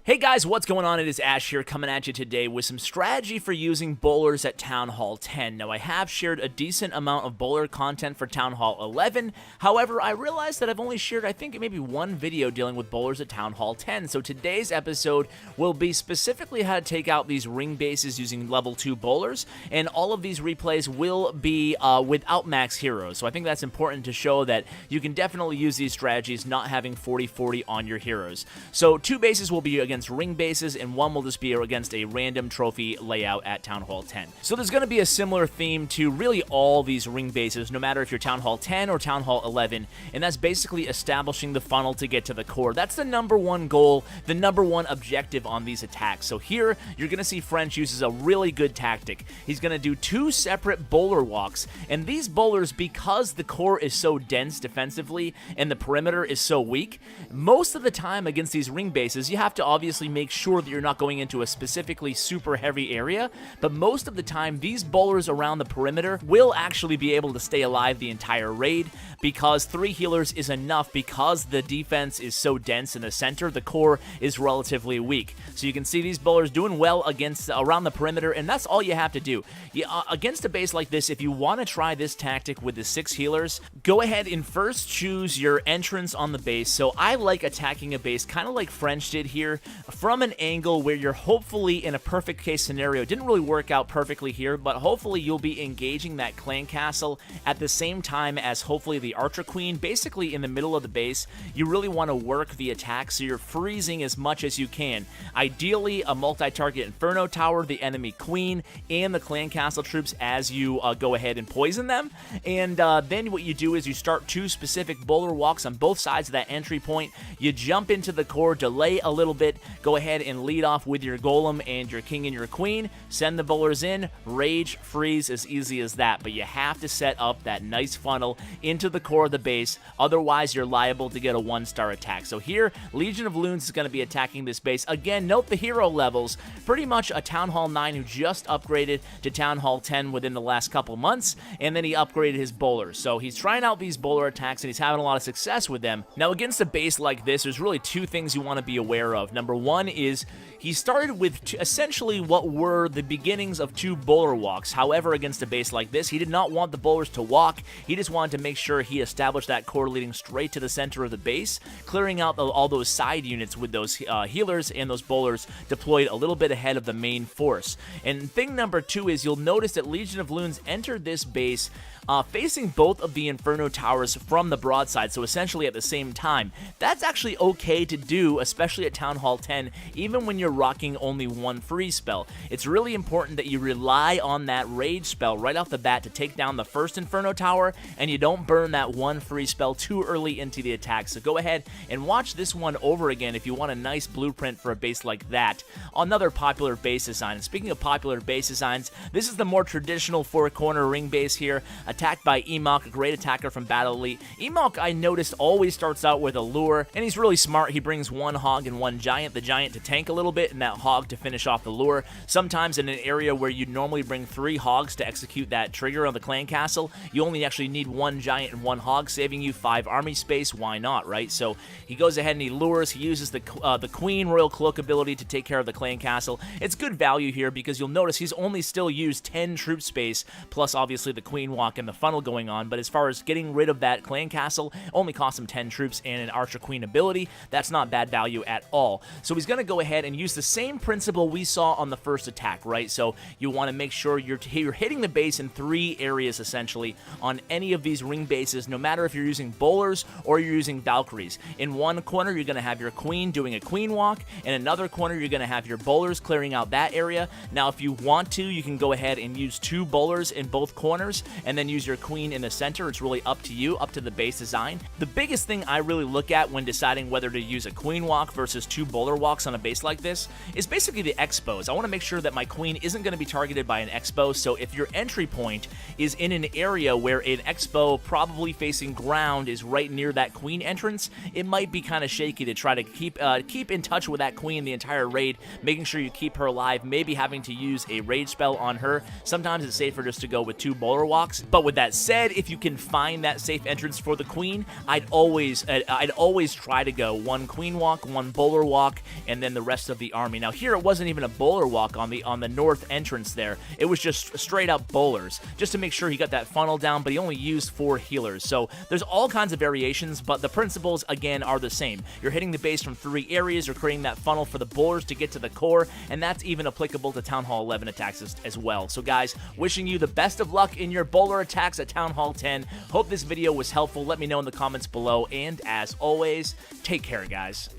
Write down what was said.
Hey guys, what's going on? It is Ash here coming at you today with some strategy for using bowlers at Town Hall 10. Now, I have shared a decent amount of bowler content for Town Hall 11. However, I realized that I've only shared, I think, maybe one video dealing with bowlers at Town Hall 10. So today's episode will be specifically how to take out these ring bases using level 2 bowlers. And all of these replays will be without max heroes. So I think that's important to show that you can definitely use these strategies not having 40-40 on your heroes. So 2 bases will be against ring bases, and 1 will just be against a random trophy layout at Town Hall 10. So there's going to be a similar theme to really all these ring bases, no matter if you're Town Hall 10 or Town Hall 11, and that's basically establishing the funnel to get to the core. That's the #1 goal, the #1 objective on these attacks. So here, you're going to see French uses a really good tactic. He's going to do 2 separate bowler walks, and these bowlers, because the core is so dense defensively and the perimeter is so weak, most of the time against these ring bases, you have to obviously make sure that you're not going into a specifically super heavy area, but most of the time, these bowlers around the perimeter will actually be able to stay alive the entire raid, because 3 healers is enough. Because the defense is so dense in the center, the core is relatively weak. So you can see these bowlers doing well against around the perimeter, and that's all you have to do. Against a base like this, if you want to try this tactic with the 6 healers, go ahead and first choose your entrance on the base. So I like attacking a base kind of like French did here, from an angle where you're hopefully, in a perfect case scenario, it didn't really work out perfectly here, but hopefully you'll be engaging that clan castle at the same time as hopefully the archer queen, basically in the middle of the base. You really want to work the attack so you're freezing as much as you can. Ideally, a multi-target inferno tower, the enemy queen, and the clan castle troops as you go ahead and poison them. And then what you do is you start 2 specific bowler walks on both sides of that entry point. You jump into the core, delay a little bit, go ahead and lead off with your golem and your king and your queen, send the bowlers in, rage, freeze, as easy as that. But you have to set up that nice funnel into the core of the base, otherwise you're liable to get a 1-star attack. So here, Legion of Loons is going to be attacking this base. Again, note the hero levels, pretty much a Town Hall 9 who just upgraded to Town Hall 10 within the last couple months, and then he upgraded his bowlers. So he's trying out these bowler attacks, and he's having a lot of success with them. Now, against a base like this, there's really 2 things you want to be aware of. #1 is he started with essentially what were the beginnings of 2 bowler walks. However, against a base like this, he did not want the bowlers to walk. He just wanted to make sure he established that core leading straight to the center of the base, clearing out all those side units with those healers and those bowlers deployed a little bit ahead of the main force. And thing #2 is you'll notice that Legion of Loons entered this base facing both of the Inferno Towers from the broadside, so essentially at the same time. That's actually okay to do, especially at Town Hall 10, even when you're rocking only 1 freeze spell. It's really important that you rely on that rage spell right off the bat to take down the first Inferno Tower, and you don't burn that 1 freeze spell too early into the attack. So go ahead and watch this one over again if you want a nice blueprint for a base like that. Another popular base design. And speaking of popular base designs, this is the more traditional 4-corner ring base here, attacked by Emok, a great attacker from Battle Elite. Emok, I noticed, always starts out with a lure, and he's really smart. He brings 1 hog and 1 giant, the giant to tank a little bit, and that hog to finish off the lure. Sometimes in an area where you'd normally bring 3 hogs to execute that trigger on the clan castle, you only actually need 1 giant and 1 hog, saving you 5 army space. Why not, right? So he goes ahead and he lures. He uses the Queen Royal Cloak ability to take care of the clan castle. It's good value here because you'll notice he's only still used 10 troop space, plus obviously the Queen Walk and the funnel going on, but as far as getting rid of that clan castle, only costs him 10 troops and an Archer Queen ability. That's not bad value at all. So he's going to go ahead and use the same principle we saw on the first attack, right? So you want to make sure you're hitting the base in 3 areas, essentially, on any of these ring bases, no matter if you're using bowlers or you're using Valkyries. In one corner, you're going to have your queen doing a queen walk. In another corner, you're going to have your bowlers clearing out that area. Now, if you want to, you can go ahead and use 2 bowlers in both corners, and then use your queen in the center. It's really up to you, up to the base design. The biggest thing I really look at when deciding whether to use a queen walk versus 2 bowler walks on a base like this is basically the expos. I want to make sure that my queen isn't going to be targeted by an expo, so if your entry point is in an area where an expo probably facing ground is right near that queen entrance, it might be kind of shaky to try to keep in touch with that queen the entire raid, making sure you keep her alive, maybe having to use a rage spell on her. Sometimes it's safer just to go with 2 bowler walks, but with that said, if you can find that safe entrance for the queen, I'd always try to go 1 queen walk, 1 bowler walk, walk and then the rest of the army. Now here it wasn't even a bowler walk on the north entrance there. It was just straight up bowlers, just to make sure he got that funnel down, but he only used 4 healers. So there's all kinds of variations, but the principles, again, are the same. You're hitting the base from 3 areas, you're creating that funnel for the bowlers to get to the core, and that's even applicable to Town Hall 11 attacks as well. So guys, wishing you the best of luck in your bowler attacks at Town Hall 10. Hope this video was helpful. Let me know in the comments below, and as always, take care, guys.